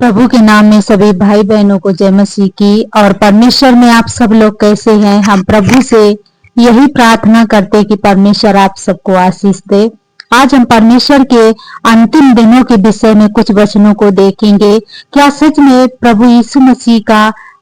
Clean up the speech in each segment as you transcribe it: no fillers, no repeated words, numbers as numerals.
प्रभु के नाम में सभी भाई बहनों को जय मसीह की। और परमेश्वर में आप सब लोग कैसे हैं? हम प्रभु से यही प्रार्थना करते कि परमेश्वर आप सबको आशीष दे। आज हम परमेश्वर के अंतिम दिनों के विषय में कुछ वचनों को देखेंगे। क्या सच में प्रभु यीशु मसीह का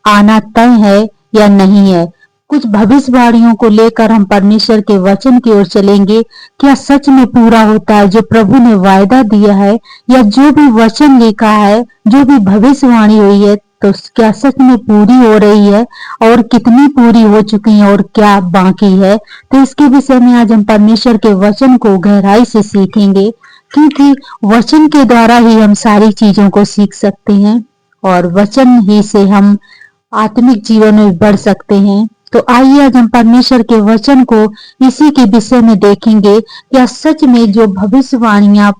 आना तय है या नहीं है? कुछ भविष्यवाणियों को लेकर हम परमेश्वर के वचन की ओर चलेंगे। क्या सच में पूरा होता है जो प्रभु ने वायदा दिया है, या जो भी वचन लिखा है, जो भी भविष्यवाणी हुई है, तो क्या सच में पूरी हो रही है? और कितनी पूरी हो चुकी है और क्या बाकी है? तो इसके विषय में आज हम परमेश्वर के वचन को गहराई से सीखेंगे, क्योंकि वचन के द्वारा ही हम सारी चीजों को सीख सकते हैं और वचन ही से हम आत्मिक जीवन में बढ़ सकते हैं। तो आइए आज हम परमेश्वर के वचन को इसी के विषय में देखेंगे। क्या सच में जो भविष्यवाणियां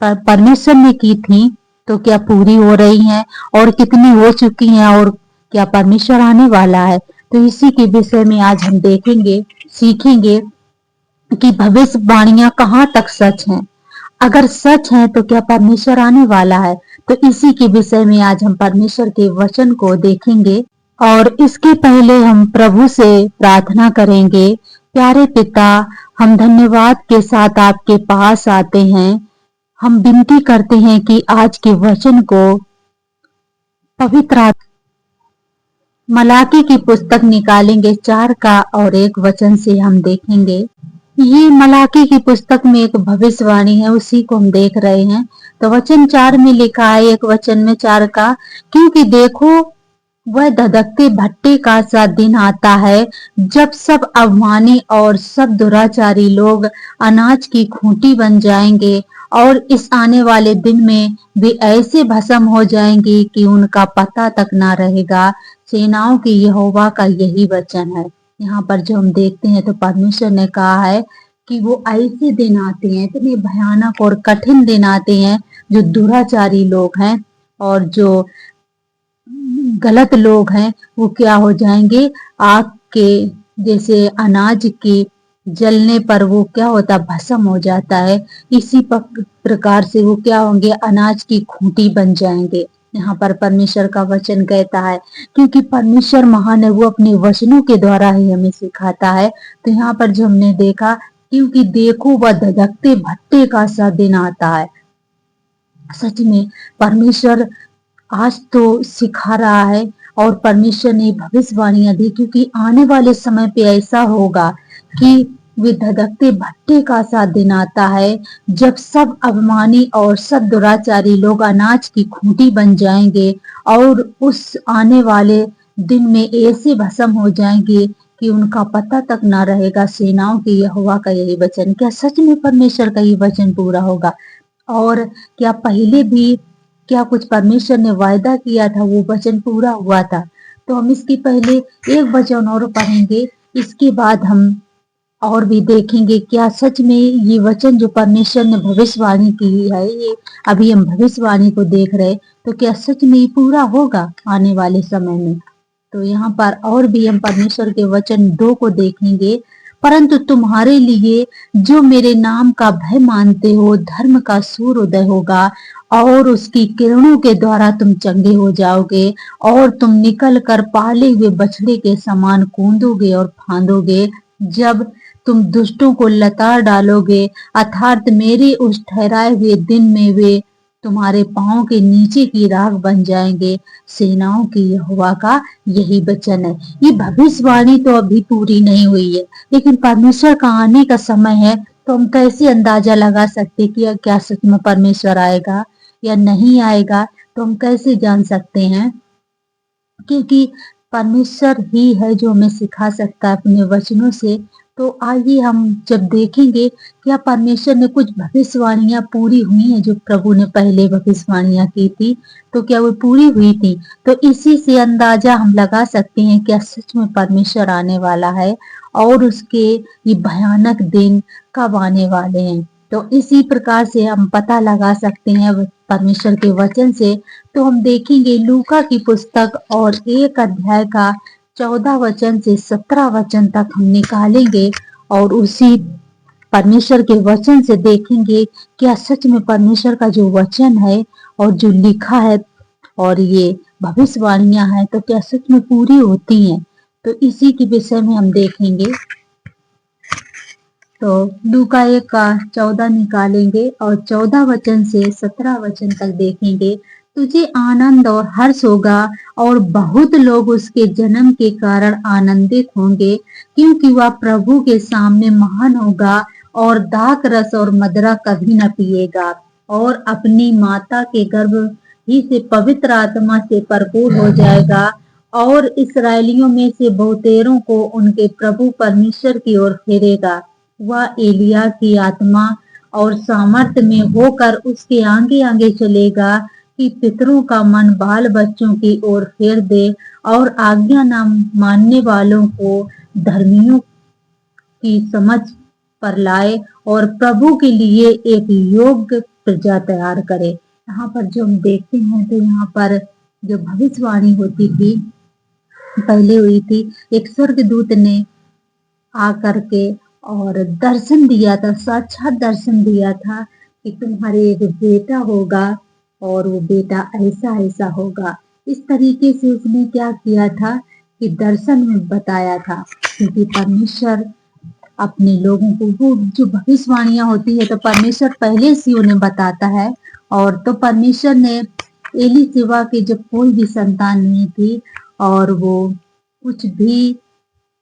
परमेश्वर ने की थी तो क्या पूरी हो रही हैं, और कितनी हो चुकी हैं, और क्या परमेश्वर आने वाला है? तो इसी के विषय में आज हम देखेंगे, सीखेंगे कि भविष्यवाणियां कहाँ तक सच हैं। अगर सच है तो क्या परमेश्वर आने वाला है? तो इसी के विषय में आज हम परमेश्वर के वचन को देखेंगे। और इसके पहले हम प्रभु से प्रार्थना करेंगे। प्यारे पिता, हम धन्यवाद के साथ आपके पास आते हैं। हम विनती करते हैं कि आज के वचन को पवित्र मलाकी की पुस्तक निकालेंगे 4 का और 1 वचन से हम देखेंगे। ये मलाकी की पुस्तक में एक भविष्यवाणी है, उसी को हम देख रहे हैं। तो वचन 4 में लिखा है, 1 वचन में 4 का, क्योंकि देखो वह धधकते भट्टे का सा दिन आता है जब सब अभिमानी और सब दुराचारी लोग अनाज की खूंटी बन जाएंगे, और इस आने वाले दिन में वे ऐसे भस्म हो जाएंगे कि उनका पता तक ना रहेगा। सेनाओं की यहोवा का यही वचन है। यहाँ पर जो हम देखते हैं तो परमेश्वर ने कहा है कि वो ऐसे दिन आते हैं, इतने भयानक और कठिन दिन आते हैं, जो दुराचारी लोग हैं और जो गलत लोग हैं वो क्या हो जाएंगे, आग के जैसे अनाज की जलने पर वो क्या होता, भस्म हो जाता है। इसी प्रकार से वो क्या होंगे, अनाज की खूंटी बन जाएंगे। यहाँ पर परमेश्वर का वचन कहता है, क्योंकि परमेश्वर महान है, वो अपने वचनों के द्वारा ही हमें सिखाता है। तो यहाँ पर जो हमने देखा, क्योंकि देखो वह धधकते भट्टे का सा दिन आता है। सच में परमेश्वर आज तो सिखा रहा है, और परमेश्वर ने भविष्यवाणियां दी, क्योंकि आने वाले समय पे ऐसा होगा कि वे धधकते भट्टे का सा दिन आता है जब सब अभिमानी और सब दुराचारी लोग अनाज की खूंटी बन जाएंगे, और उस आने वाले दिन में ऐसे भस्म हो जाएंगे कि उनका पता तक ना रहेगा। सेनाओं की यहोवा का यही वचन। क्या सच में परमेश्वर का ये वचन पूरा होगा? और क्या पहले भी क्या कुछ परमेश्वर ने वायदा किया था वो वचन पूरा हुआ था? तो हम इसके पहले 1 वचन और पढ़ेंगे, इसके बाद हम और भी देखेंगे क्या सच में ये वचन जो परमेश्वर ने भविष्यवाणी की है, ये अभी हम भविष्यवाणी को देख रहे, तो क्या सच में ये पूरा होगा आने वाले समय में? तो यहाँ पर और भी हम परमेश्वर के वचन 2 को देखेंगे। परंतु तुम्हारे लिए जो मेरे नाम का भय मानते हो, धर्म का सूर्योदय होगा, और उसकी किरणों के द्वारा तुम चंगे हो जाओगे, और तुम निकल कर पाले हुए बछड़े के समान कूदोगे और फांदोगे। जब तुम दुष्टों को लताड़ डालोगे, अर्थात मेरे उस ठहराए हुए दिन में वे तुम्हारे पांव के नीचे की राख बन जाएंगे। सेनाओं की यहोवा का यही वचन है। ये भविष्यवाणी तो अभी पूरी नहीं हुई है, लेकिन परमेश्वर का आने का समय है। तो हम कैसे अंदाजा लगा सकते कि क्या सच में परमेश्वर आएगा या नहीं आएगा? तो हम कैसे जान सकते हैं? क्योंकि परमेश्वर ही है जो हमें सिखा सकता है अपने वचनों से। तो आइए हम जब देखेंगे क्या परमेश्वर ने कुछ भविष्यवाणियां पूरी हुई हैं, जो प्रभु ने पहले भविष्यवाणियां की थी, तो क्या वो पूरी हुई थी? तो इसी से अंदाजा हम लगा सकते हैं क्या सच में परमेश्वर आने वाला है, और उसके ये भयानक दिन कब आने वाले हैं। तो इसी प्रकार से हम पता लगा सकते हैं परमेश्वर के वचन से। तो हम देखेंगे लूका की पुस्तक और 1 अध्याय का 14 वचन से 17 वचन तक हम निकालेंगे, और उसी परमेश्वर के वचन से देखेंगे क्या सच में परमेश्वर का जो वचन है और जो लिखा है और ये भविष्यवाणियां हैं तो क्या सच में पूरी होती हैं? तो इसी के विषय में हम देखेंगे। तो लूका 1 का 14 निकालेंगे और 14 वचन से 17 वचन तक देखेंगे। तुझे आनंद और हर्ष होगा और बहुत लोग उसके जन्म के कारण आनंदित होंगे, क्योंकि वह प्रभु के सामने महान होगा और दाख रस और मदिरा कभी न पिएगा और अपनी माता के गर्भ ही से पवित्र आत्मा से भरपूर हो जाएगा और इसराइलियों में से बहुतेरों को उनके प्रभु परमेश्वर की ओर फेरेगा। वह एलिया की आत्मा और सामर्थ्य में होकर उसके आगे आगे चलेगा कि पितरों का मन बाल बच्चों की ओर फेर दे और आज्ञा न मानने वालों को धर्मियों की समझ पर लाए और प्रभु के लिए एक योग्य प्रजा तैयार करे। यहाँ पर जो हम देखते हैं तो यहाँ पर जो भविष्यवाणी होती थी पहले हुई थी, एक स्वर्गदूत ने आकर के और दर्शन दिया था, साक्षात दर्शन दिया था कि तुम्हारे एक बेटा होगा और वो बेटा ऐसा ऐसा होगा। इस तरीके से उसने क्या किया था कि दर्शन में बताया था, क्योंकि परमेश्वर अपने लोगों को वो जो भविष्यवाणियां होती है तो परमेश्वर पहले से उन्हें बताता है। और तो परमेश्वर ने एली सिवा के जब कोई भी संतान नहीं थी और वो कुछ भी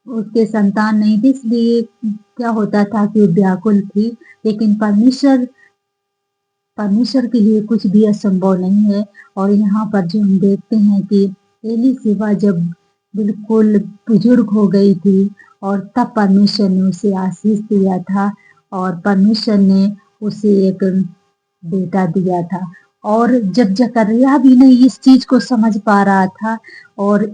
उसके संतान नहीं थी, इसलिए क्या होता था कि वो व्याकुल थी, लेकिन परमेश्वर के लिए कुछ भी असंभव नहीं है। और यहाँ पर जो हम देखते हैं कि एली सिवा जब बिल्कुल बुजुर्ग हो गई थी और तब परमेश्वर ने उसे आशीष दिया था और परमेश्वर ने उसे एक बेटा दिया था। और जब जकरिया भी नहीं इस चीज को समझ पा रहा था और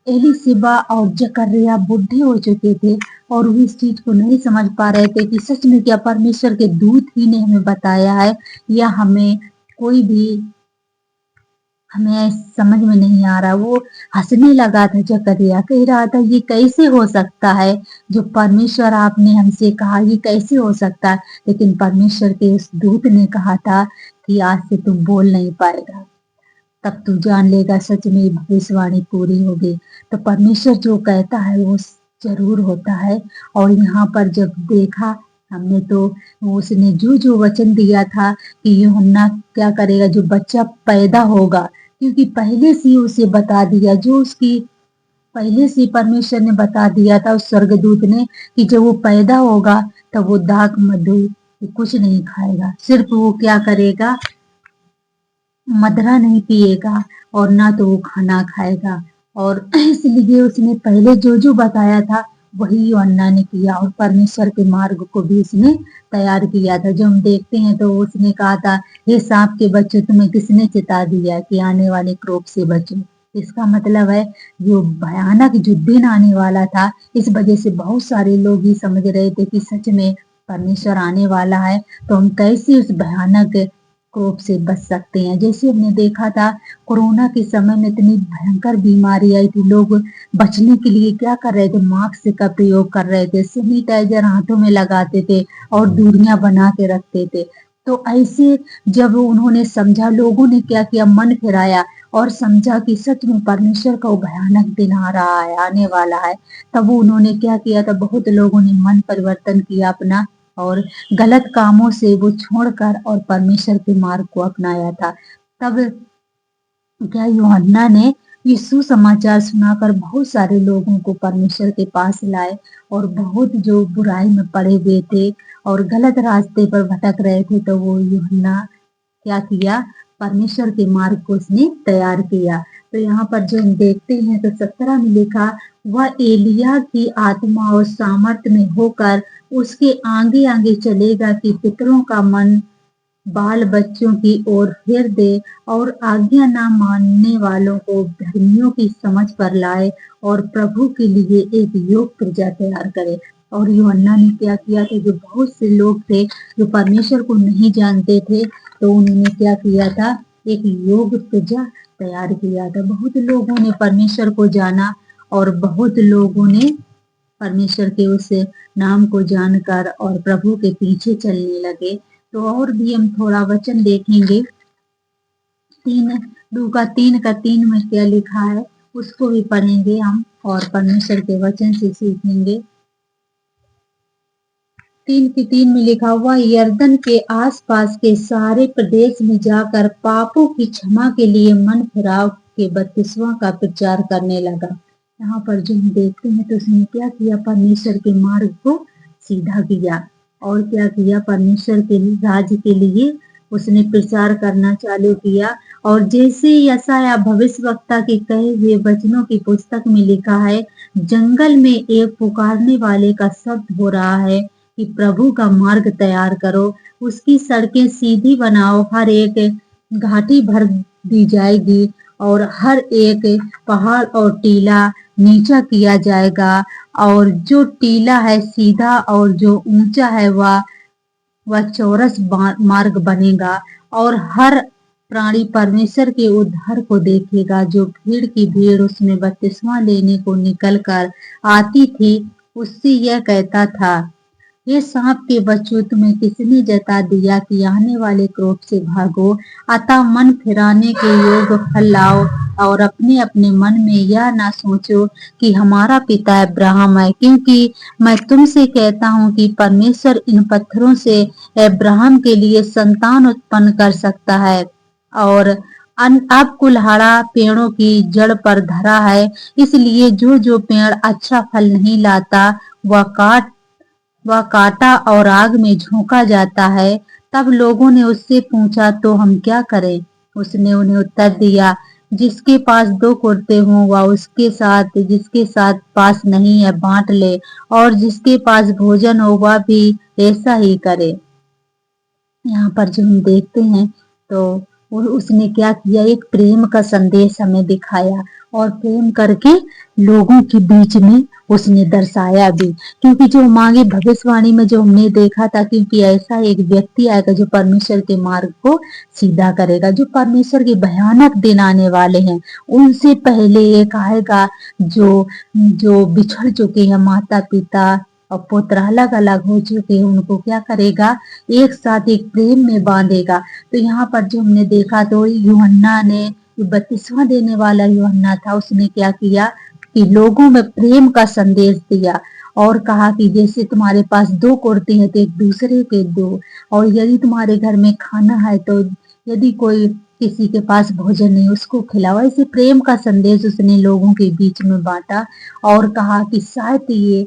एलीशिबा और जकरिया बूढ़े हो चुके थे और वो इस चीज को नहीं समझ पा रहे थे कि सच में क्या परमेश्वर के दूत ही ने हमें बताया है या हमें कोई भी हमें समझ में नहीं आ रहा। वो हंसने लगा था, जकरिया कह रहा था ये कैसे हो सकता है, जो परमेश्वर आपने हमसे कहा ये कैसे हो सकता है। लेकिन परमेश्वर के उस दूत ने कहा था कि आज से तुम बोल नहीं पाएगा, तब तू जान लेगा सच में भविष्यवाणी पूरी होगी। तो परमेश्वर जो कहता है वो जरूर होता है। और यहाँ पर जब देखा हमने तो उसने जो जो वचन दिया था कि यूहन्ना क्या करेगा, जो बच्चा पैदा होगा, क्योंकि पहले से उसे बता दिया, जो उसकी पहले से परमेश्वर ने बता दिया था उस स्वर्गदूत ने कि जब वो पैदा होगा तब वो दाख मधु कुछ नहीं खाएगा, सिर्फ वो क्या करेगा, मदरा नहीं पिएगा और ना तो वो खाना खाएगा। और इसलिए उसने पहले जो जो बताया था वही यूहन्ना ने किया और परमेश्वर के मार्ग को भी उसने तैयार किया था। जो हम देखते हैं तो उसने कहा था, हे सांप के बच्चों, तुम्हें किसने चेता दिया कि आने वाले क्रोध से बचो। इसका मतलब है जो भयानक जो दिन आने वाला था, इस वजह से बहुत सारे लोग ही समझ रहे थे कि सच में परमेश्वर आने वाला है, तो हम कैसे उस भयानक कोप से बच सकते हैं। जैसे हमने देखा था कोरोना के समय में इतनी भयंकर बीमारी आई थी, लोग बचने के लिए क्या कर रहे थे, मास्क का प्रयोग कर रहे थे, सैनिटाइजर हाथों में लगाते थे और दूरियां बना के रखते थे। तो ऐसे जब उन्होंने समझा, लोगों ने क्या किया, मन फिराया और समझा कि सच में परमेश्वर का वो भयानक दिन आ रहा है, आने वाला है, तब उन्होंने क्या किया था, बहुत लोगों ने मन परिवर्तन किया अपना और गलत कामों से वो छोड़कर और परमेश्वर के मार्ग को अपनाया था। तब क्या यूहन्ना ने ये सुसमाचार सुनाकर बहुत सारे लोगों को परमेश्वर के पास लाए और बहुत जो बुराई में पड़े हुए थे और गलत रास्ते पर भटक रहे थे, तो वो यूहन्ना क्या किया, परमेश्वर के मार्ग को उसने तैयार किया। तो यहाँ पर जो हम देखते हैं तो 17 में लिखा, वह एलिया की आत्मा और सामर्थ्य में होकर उसके आगे आगे चलेगा कि पितरों का मन बाल बच्चों की ओर फेर दे और आज्ञा ना मानने वालों को धर्मियों की समझ पर लाए और प्रभु के लिए एक योग प्रजा तैयार करे। और यूहन्ना ने क्या किया था, जो बहुत से लोग थे जो परमेश्वर को नहीं जानते थे, तो उन्होंने क्या किया था, एक योग प्रजा तैयार किया था। बहुत लोगों ने परमेश्वर को जाना और बहुत लोगों ने परमेश्वर के उस नाम को जानकर और प्रभु के पीछे चलने लगे। तो और भी हम थोड़ा वचन देखेंगे। तीन लूका 3 का 3 में क्या लिखा है उसको भी पढ़ेंगे हम और परमेश्वर के वचन से सीखेंगे। 3 के 3 में लिखा हुआ, यरदन के आसपास के सारे प्रदेश में जाकर पापों की क्षमा के लिए मन फिराव के बपतिस्मा का प्रचार करने लगा। यहाँ पर जो हम देखते हैं तो उसने क्या किया, परमेश्वर के मार्ग को सीधा किया और क्या किया, परमेश्वर के राज्य के लिए उसने प्रचार करना चालू किया। और जैसे यशायाह भविष्यवक्ता के कहे हुए वचनों की पुस्तक में लिखा है, जंगल में एक पुकारने वाले का शब्द हो रहा है कि प्रभु का मार्ग तैयार करो, उसकी सड़कें सीधी बनाओ, हर एक घाटी भर दी जाएगी और हर एक पहाड़ और टीला नीचा किया जाएगा और जो टीला है सीधा और जो ऊंचा है वह चौरस मार्ग बनेगा और हर प्राणी परमेश्वर के उद्धार को देखेगा। जो भीड़ की भीड़ उसमें बपतिस्मा लेने को निकल कर आती थी उससे यह कहता था, ये सांप के बच्चों तुम्हें किसने जता दिया कि आने वाले क्रोध से भागो, अतः मन फिराने के योग फल लाओ और अपने अपने मन में यह ना सोचो कि हमारा पिता अब्राहम है, क्योंकि मैं तुमसे कहता हूँ कि परमेश्वर इन पत्थरों से अब्राहम के लिए संतान उत्पन्न कर सकता है। और अब कुल्हाड़ा पेड़ों की जड़ पर धरा है, इसलिए जो जो पेड़ अच्छा फल नहीं लाता वह काटा और आग में झोंका जाता है। तब लोगों ने उससे पूछा, तो हम क्या करें? उसने उन्हें उत्तर दिया, जिसके पास 2 कुर्ते हों वह उसके साथ, जिसके साथ पास नहीं है बांट ले, और जिसके पास भोजन हो वह भी ऐसा ही करे। यहाँ पर जो हम देखते हैं तो उसने क्या किया, एक प्रेम का संदेश हमें दिखाया और प्रेम करके लोगों के बीच में उसने दर्शाया भी। क्योंकि जो मांगे भविष्यवाणी में जो हमने देखा था, क्योंकि ऐसा एक व्यक्ति आएगा जो परमेश्वर के मार्ग को सीधा करेगा, जो परमेश्वर के भयानक दिन आने वाले हैं उनसे पहले एक आएगा जो जो बिछड़ चुके हैं माता पिता और पुत्र अलग अलग हो चुके हैं, उनको क्या करेगा, एक साथ एक प्रेम में बांधेगा। तो यहाँ पर जो हमने देखा तो यूहन्ना ने, बपतिस्मा देने वाला यूहन्ना था, उसने क्या किया कि लोगों में प्रेम का संदेश दिया और कहा कि जैसे तुम्हारे पास 2 कुर्ते हैं तो एक दूसरे के दो, और यदि तुम्हारे घर में खाना है तो यदि कोई किसी के पास भोजन नहीं उसको खिलाओ। ऐसे प्रेम का संदेश उसने लोगों के बीच में बांटा और कहा कि शायद ये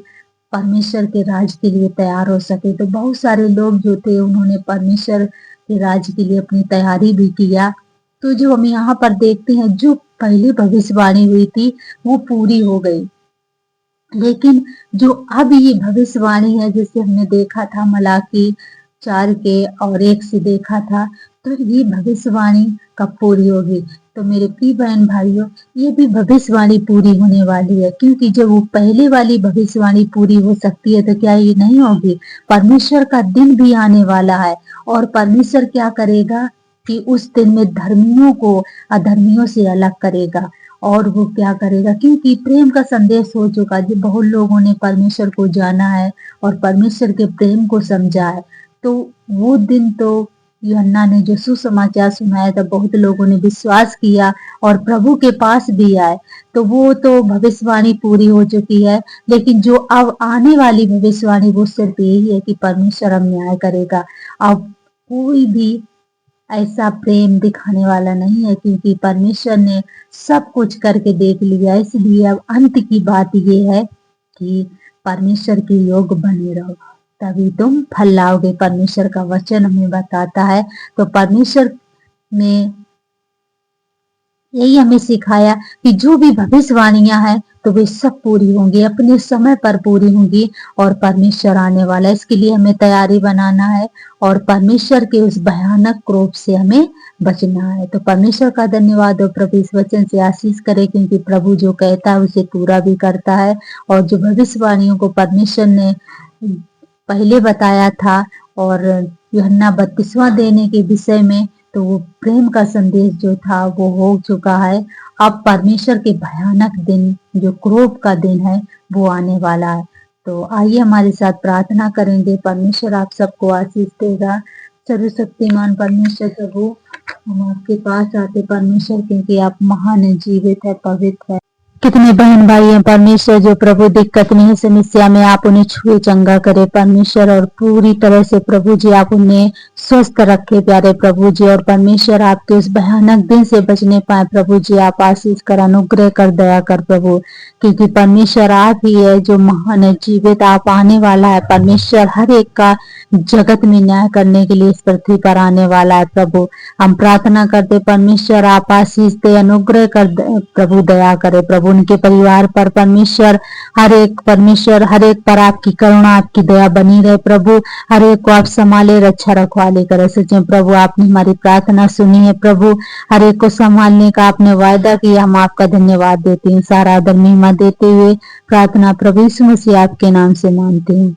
परमेश्वर के राज के लिए तैयार हो सके। तो बहुत सारे लोग जो थे उन्होंने परमेश्वर के राज के लिए अपनी तैयारी भी किया। तो जो हम यहाँ पर देखते हैं, जो पहले भविष्यवाणी हुई थी वो पूरी हो गई, लेकिन जो अब ये भविष्यवाणी है जिसे हमने देखा था मलाकी 4 के 1 से देखा था, तो ये भविष्यवाणी कब पूरी होगी? तो मेरे प्रिय बहन भाइयों, ये भी भविष्यवाणी पूरी होने वाली है, क्योंकि जब वो पहले वाली भविष्यवाणी पूरी हो सकती है तो क्या ये नहीं होगी? परमेश्वर का दिन भी आने वाला है और परमेश्वर क्या करेगा कि उस दिन में धर्मियों को अधर्मियों से अलग करेगा। और वो क्या करेगा, क्योंकि प्रेम का संदेश हो चुका, जो बहुत लोगों ने परमेश्वर को जाना है और परमेश्वर के प्रेम को समझा है। तो वो दिन तो यूहन्ना ने जो सुसमाचार सुनाया था बहुत लोगों ने विश्वास किया और प्रभु के पास भी आए, तो वो तो भविष्यवाणी पूरी हो चुकी है। लेकिन जो अब आने वाली भविष्यवाणी वो सिर्फ यही है कि परमेश्वर अब न्याय करेगा। अब कोई भी ऐसा प्रेम दिखाने वाला नहीं है, क्योंकि परमेश्वर ने सब कुछ करके देख लिया। इसलिए अब अंत की बात ये है कि परमेश्वर के योग बने रहो, तभी तुम फल लाओगे। परमेश्वर का वचन हमें बताता है। तो परमेश्वर ने यही हमें सिखाया कि जो भी भविष्यवाणियां हैं तो वे सब पूरी होंगी, अपने समय पर पूरी होंगी और परमेश्वर आने वाला है। इसके लिए हमें तैयारी बनाना है और परमेश्वर के उस भयानक क्रोध से हमें बचना है। तो परमेश्वर का धन्यवाद और प्रभु इस वचन से आशीष करे, क्योंकि प्रभु जो कहता है उसे पूरा भी करता है। और जो भविष्यवाणियों को परमेश्वर ने पहले बताया था और यूहन्ना बपतिस्मा देने के विषय में, तो वो प्रेम का संदेश जो था वो हो चुका है। अब परमेश्वर के भयानक दिन, जो क्रोध का दिन है, वो आने वाला है। तो आइए हमारे साथ प्रार्थना करेंगे। परमेश्वर आप सबको आशीष देगा। सर्वशक्तिमान परमेश्वर प्रभु, हम आपके पास आते परमेश्वर क्योंकि आप महान है, जीवित है, पवित्र है। कितने बहन भाई हैं परमेश्वर जो प्रभु दिक्कत में है, समस्या में, आप उन्हें छुए चंगा करे परमेश्वर, और पूरी तरह से प्रभु जी आप उन्हें स्वस्थ रखे प्यारे प्रभु जी, और परमेश्वर आपके उस भयानक दिन से बचने पाए प्रभु जी, आप आशीष कर, अनुग्रह कर, दया कर प्रभु, क्योंकि परमेश्वर आप ही है जो महान है, जीवित, आप आने वाला है परमेश्वर, हर एक का जगत में न्याय करने के लिए इस पृथ्वी पर आने वाला है प्रभु। हम प्रार्थना करते परमेश्वर आप आशीष दे, अनुग्रह कर प्रभु, दया करे प्रभु उनके परिवार पर परमेश्वर, हर एक परमेश्वर, हर एक पर आपकी करुणा, आपकी दया बनी रहे प्रभु, हर एक को आप संभाले, रक्षा रखवाले करे सच्चे प्रभु। आपने हमारी प्रार्थना सुनी है प्रभु, हर एक को संभालने का आपने वायदा किया, हम आपका धन्यवाद देते हैं, सारा आदर महिमा देते हुए प्रार्थना प्रभु यीशु मसीह आपके नाम से मांगते हैं।